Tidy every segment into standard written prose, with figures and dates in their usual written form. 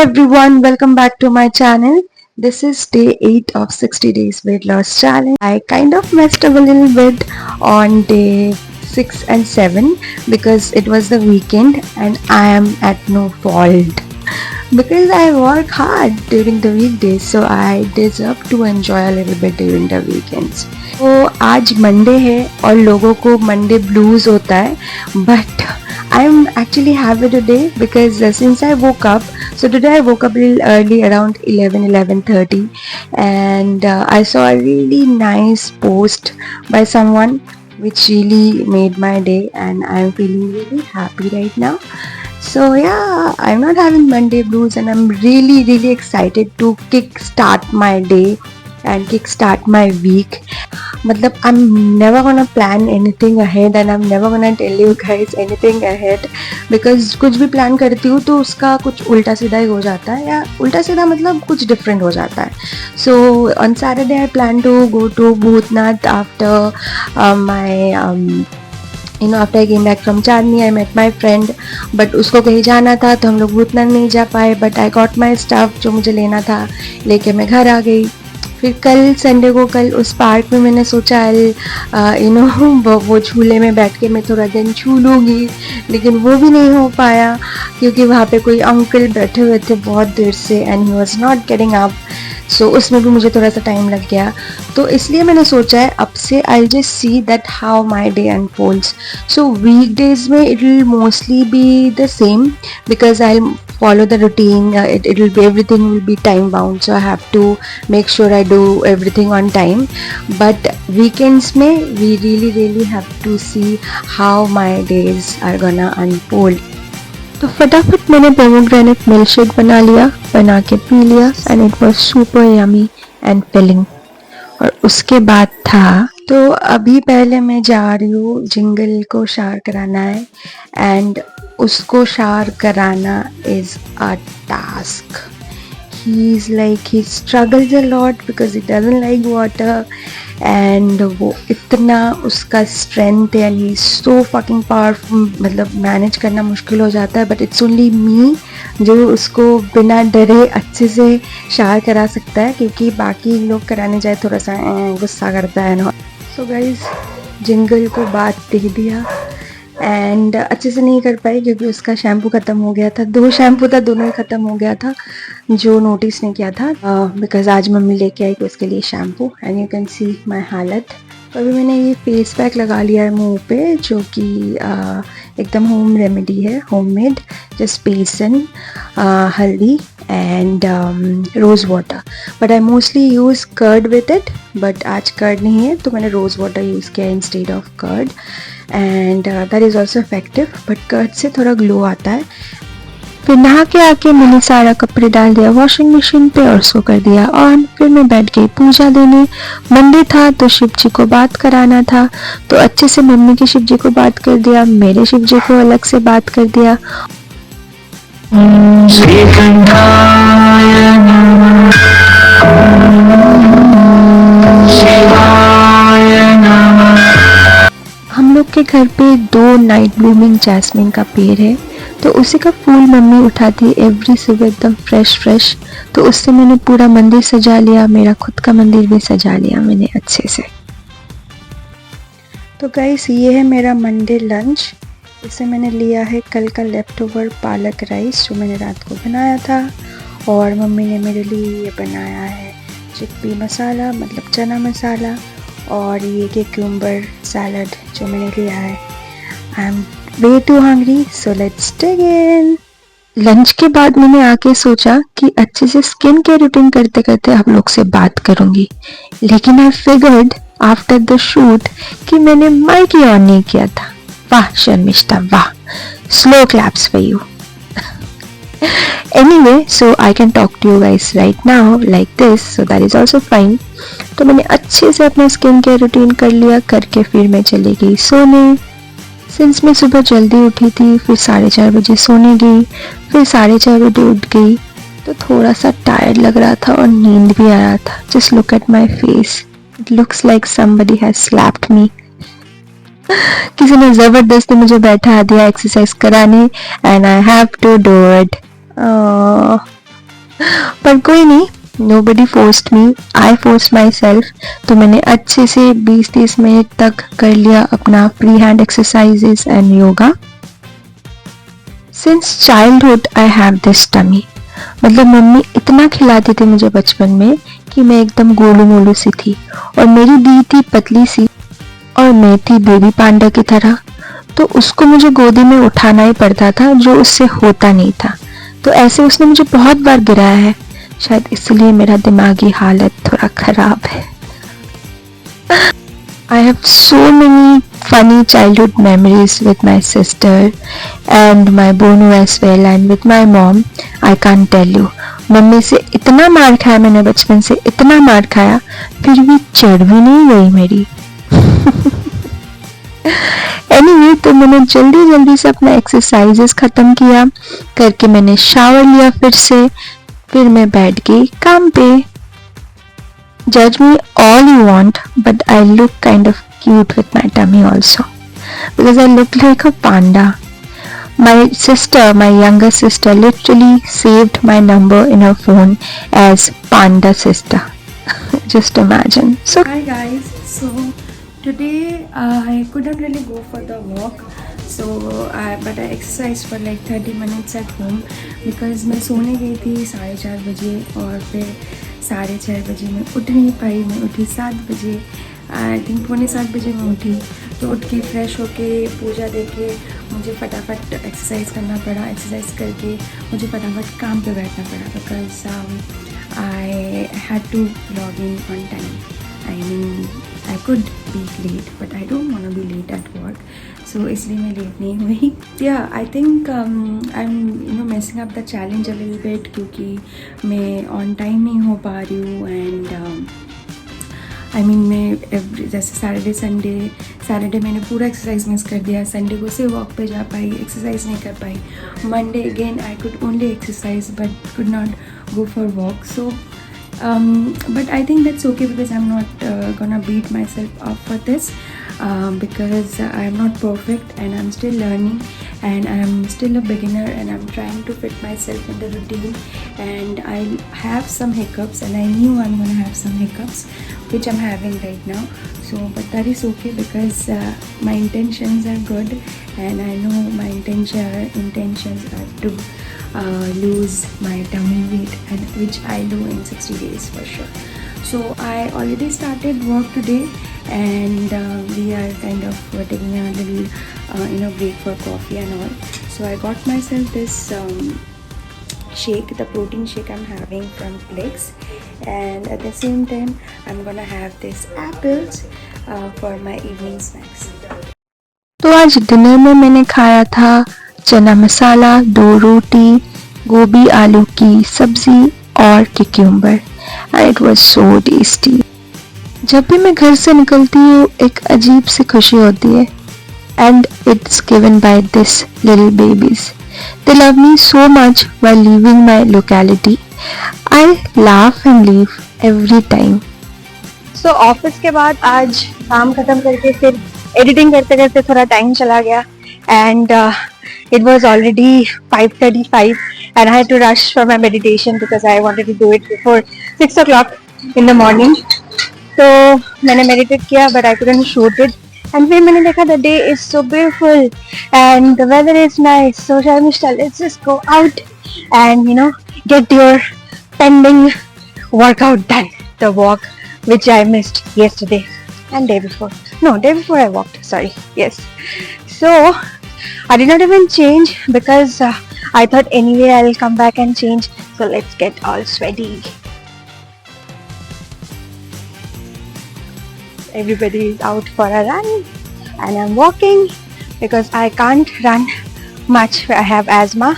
everyone, welcome back to my channel. This is day 8 of 60 days weight loss challenge. I kind of messed up a little bit on day 6 and 7 because it was the weekend and I am at no fault because I work hard during the weekdays, so I deserve to enjoy a little bit during the weekends. तो आज Monday है और लोगों को Monday blues होता है, but I'm actually happy today because since I woke up, so today I woke up a little early around 11:30 and I saw a really nice post by someone which really made my day and I'm feeling really happy right now. So yeah, I'm not having Monday blues and I'm really excited to kick start my day and kick start my week. मतलब I'm never gonna plan anything ahead and I'm never gonna tell you guys anything ahead because कुछ भी plan करती हूँ तो उसका कुछ उल्टा सीधा ही हो जाता है, या उल्टा सीधा मतलब कुछ डिफरेंट हो जाता है. So on Saturday I plan to go to Bhutnath after after I came back from Chandni. I met my friend, but उसको कहीं जाना था तो हम लोग भूतनाथ नहीं जा पाए. But I got my stuff जो मुझे लेना था लेके मैं घर आ गई. फिर कल संडे को कल उस पार्क में मैंने सोचा वो झूले में बैठ के मैं थोड़ा दिन छू लूँगी, लेकिन वो भी नहीं हो पाया क्योंकि वहाँ पे कोई अंकल बैठे हुए थे बहुत देर से and he was not getting up. So उसमें भी मुझे थोड़ा सा टाइम लग गया, तो इसलिए मैंने सोचा है अब से I just see that how my day unfolds. So weekdays में it will mostly be the same because I follow the routine. It will be, everything will be time bound, so I have to make sure I do everything on time. But weekends mein we really have to see how my days are gonna unfold. तो फटाफट मैंने pomegranate milkshake बना के पी लिया and it was super yummy and filling. और उसके बाद था, तो अभी पहले मैं जा रही हूँ जिंगल को शावर कराना है एंड उसको शावर कराना is a task. he struggles a lot because he doesn't like water and वो इतना उसका strength है and he is so fucking powerful, मतलब मैनेज करना मुश्किल हो जाता है. but it's only me जो उसको बिना डरे अच्छे से शावर करा सकता है क्योंकि बाकी लोग कराने जाए थोड़ा सा गुस्सा करता है ना. so guys, जिंगल को बात दे दिया एंड अच्छे से नहीं कर पाई क्योंकि उसका शैम्पू ख़त्म हो गया था. 2 शैम्पू था, दोनों ही ख़त्म हो गया था जो नोटिस नहीं किया था बिकॉज आज मम्मी लेके आई उसके लिए shampoo and you can see my हालत. तो अभी मैंने ये फेस पैक लगा लिया है मुंह पे जो कि एकदम होम रेमेडी है, homemade. Just besan, haldi and rose water, but I mostly use curd with it. But आज कर्ड नहीं है तो मैंने रोज़ वाटर यूज़ किया instead of curd and that is also effective. But curd से थोड़ा ग्लो आता है. फिर नहा के आके मैंने सारा कपड़े डाल दिया वॉशिंग मशीन पे और उसको कर दिया ऑन. फिर मैं बैठ गई पूजा देने. मंडे था तो शिव जी को बात कराना था, तो अच्छे से मम्मी के शिव जी को बात कर दिया, मेरे शिव जी को अलग से बात कर दिया. हम लोग के घर पे 2 नाइट ब्लूमिंग जैस्मिन का पेड़ है, तो उसी का फूल मम्मी उठाती है एवरी सुबह एकदम फ्रेश. तो उससे मैंने पूरा मंदिर सजा लिया, मेरा खुद का मंदिर भी सजा लिया मैंने अच्छे से. तो गाइस, ये है मेरा मंडे लंच. इसे मैंने लिया है कल का लेफ्ट ओवर पालक राइस जो मैंने रात को बनाया था, और मम्मी ने मेरे लिए ये बनाया है चिकपी मसाला मतलब चना मसाला, और ये क्यूकम्बर सैलड जो मैंने लिया है. I am way too hungry, so let's dig in. Lunch के बाद मैंने आके सोचा कि अच्छे से स्किन केयर रूटीन करते करते आप लोग से बात करूंगी, लेकिन I figured after the shoot कि मैंने माइक ही ऑन नहीं किया था. वाह शर्मिष्ठा वाह, slow claps for you. Anyway, so I can talk to you guys right now like this, so that is also fine. तो मैंने अच्छे से अपना स्किन केयर रूटीन कर लिया, करके फिर मैं चली गई सोने. सिंस मैं सुबह जल्दी उठी थी, फिर 4:30 बजे सोने गई, फिर 4:30 बजे उठ गई, तो थोड़ा सा टायर्ड लग रहा था और नींद भी आ रहा था. Just look at my face, it looks like somebody has slapped me. किसी ने ज़बरदस्ती मुझे बैठा दिया एक्सरसाइज कराने and I have to do it. पर कोई नहीं, nobody forced me, I forced myself. तो मैंने अच्छे से 20-30 मिनट तक कर लिया अपना free hand exercises and yoga. Since childhood I have this tummy. मतलब मम्मी इतना खिलाती थी मुझे बचपन में कि मैं एकदम गोलू मोलू सी थी, और मेरी दी थी पतली सी, और मैं थी बेबी पांडा की तरह. तो उसको मुझे गोदी में उठाना ही पड़ता था, जो उससे होता नहीं था. तो ऐसे उसने मुझे बहुत बार गिराया है. शायद इसलिए मेरा दिमागी हालत थोड़ा खराब है. I have so many funny childhood memories with my sister and my Bonu as well, and with my mom. I can't tell you. Mummy से इतना मार खाया मैंने बचपन से, इतना मार खाया, फिर भी चढ़ भी नहीं गई मेरी. Anyway, तो मैंने जल्दी जल्दी से अपना एक्सरसाइजेस खत्म किया करके मैंने शावर लिया फिर मैं बैठ गई काम पे. Judge me all you want, but I look kind of cute with my tummy also, because I look like a panda. My sister, my younger sister, literally saved my number in her phone as Panda Sister. Just imagine. So hi guys, so today I couldn't really go for the walk, but I exercised for like 30 minutes at home because मैं सोने गई थी 4:30 बजे, और फिर 6:30 बजे मैं उठ नहीं पाई. मैं उठी 7 बजे, आई थिंक 7:45 बजे मैं उठी. तो उठ के फ्रेश होके पूजा देके मुझे फटाफट एक्सरसाइज करना पड़ा. एक्सरसाइज करके मुझे फटाफट काम पे बैठना पड़ा because I had to log in on time. I mean, I could be late, but I don't want to be late at work. So इसलिए मैं लेट नहीं हुई. Yeah, I think I'm messing up the challenge a little bit क्योंकि मैं on time नहीं हो पा रही हूँ. And मैं जैसे सैटरडे मैंने पूरा एक्सरसाइज मिस कर दिया. संडे को सिर्फ वॉक पे जा पाई, एक्सरसाइज नहीं कर पाई. Monday again I could only exercise but could not go for walk. So but I think that's okay because I'm not gonna beat myself up for this because I'm not perfect and I'm still learning and I'm still a beginner and I'm trying to fit myself in the routine, and I have some hiccups and I knew I'm gonna have some hiccups which I'm having right now. So but that is okay because my intentions are good and I know my intentions are to lose my tummy weight, and which I'll do in 60 days for sure. So I already started work today and we are kind of taking a little break for coffee and all. So I got myself this shake, the protein shake I'm having from Plex, and at the same time I'm gonna have this apples for my evening snacks. तो आज dinner में मैंने खाया था चना मसाला, 2 रोटी, गोभी आलू की सब्जी और cucumber, and it was so tasty. जब भी मैं घर से निकलती हूँ एक अजीब सी खुशी होती है, and it's given by this little babies. They love me so much while leaving my locality. I laugh and leave every time. So office के बाद आज काम खत्म करके फिर एडिटिंग करते करते थोड़ा टाइम चला गया, and it was already 5:35 and I had to rush for my meditation because I wanted to do it before 6 o'clock in the morning. So मैंने meditate किया but I couldn't shoot it, and फिर मैंने देखा the day is so beautiful and the weather is nice, so Sharmishta, let's just go out and get your pending workout done, the walk which I missed yesterday and day before. No, day before I walked, sorry. Yes. So I did not even change because I thought anyway I'll come back and change. So let's get all sweaty. Everybody is out for a run and I'm walking because I can't run much. I have asthma.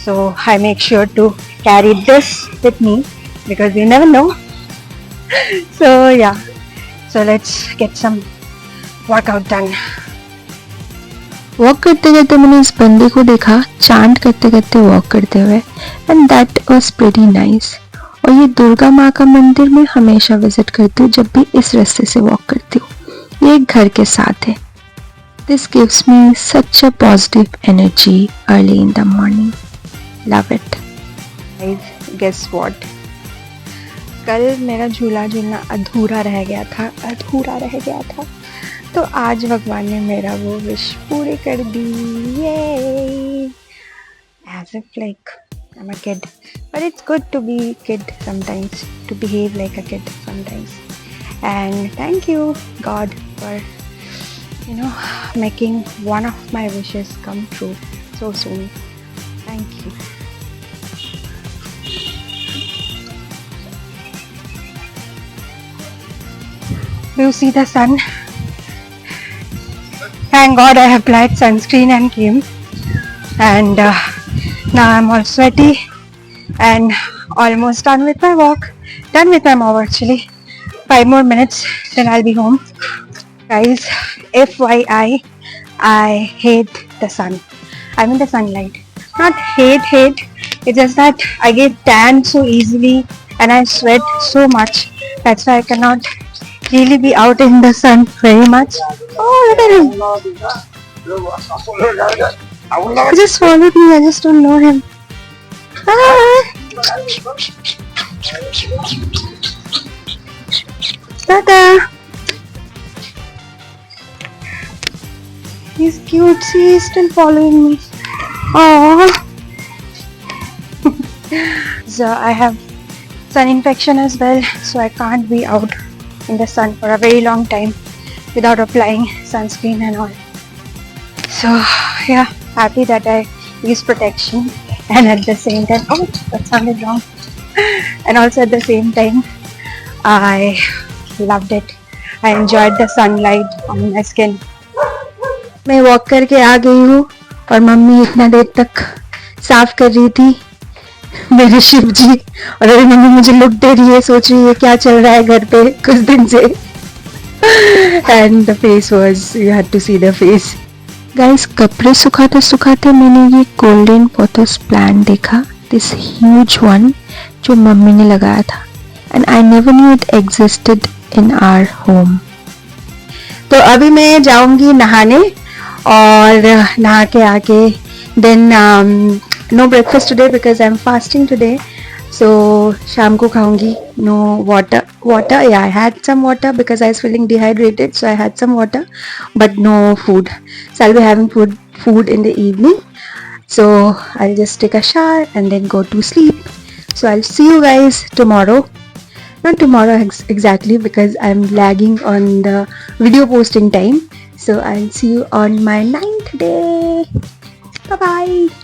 So I make sure to carry this with me because you never know. So yeah. So let's get some workout done. Walk करते करते मैंने इस बंदे को देखा chant करते करते walk करते हुए, and that was pretty nice. और ये दुर्गा माँ का मंदिर मैं हमेशा विजिट करती हूँ जब भी इस रास्ते से वॉक करती हूँ. ये एक घर के साथ है. This gives me such a positive energy early in the morning. Love it. Guess what, कल मेरा झूला झूलना अधूरा रह गया था, तो आज भगवान ने मेरा वो विश पूरी कर दी। ये as if like I'm a kid, but it's good to be kid sometimes, to behave like a kid sometimes. And thank you God for making one of my wishes come true so soon. Thank you. Do you see the sun? Thank God I applied sunscreen and came. And now I'm all sweaty and almost done with my walk. Done with my walk actually. 5 more minutes, then I'll be home. Guys, FYI, I hate the sun. I mean the sunlight. Not hate. It's just that I get tan so easily and I sweat so much. That's why I cannot really be out in the sun very much. Oh, look at him. He just followed me. I just don't know him. Ah. Tata. He's cute. See, he's still following me. Oh. So I have sun infection as well, so I can't be out in the sun for a very long time without applying sunscreen and all. So yeah, happy that I use protection, and at the same time, oh, that sounded wrong. And also at the same time, I loved it. I enjoyed the sunlight on my skin. मैं walk करके आ गई हूँ और mummy इतना देर तक साफ कर रही थी मेरे शिव जी, और अभी मम्मी मुझे लुक दे रही है, सोच रही है क्या चल रहा है घर पे कुछ दिन से. And the face was, you had to see the face. Guys, कपड़े सुखाते मैंने ये गोल्डन पोथोस प्लांट देखा, दिस ह्यूज वन जो मम्मी ने लगाया था, and I never knew it existed in our home. तो अभी मैं जाऊंगी नहाने, और नहा के आके then no breakfast today because I'm fasting today, so शाम को खाऊंगी. No water, yeah, I had some water because I was feeling dehydrated, so I had some water, but no food. So I'll be having food in the evening, so I'll just take a shower and then go to sleep. So I'll see you guys tomorrow. Not tomorrow exactly because I'm lagging on the video posting time, so I'll see you on my 9th day. Bye bye.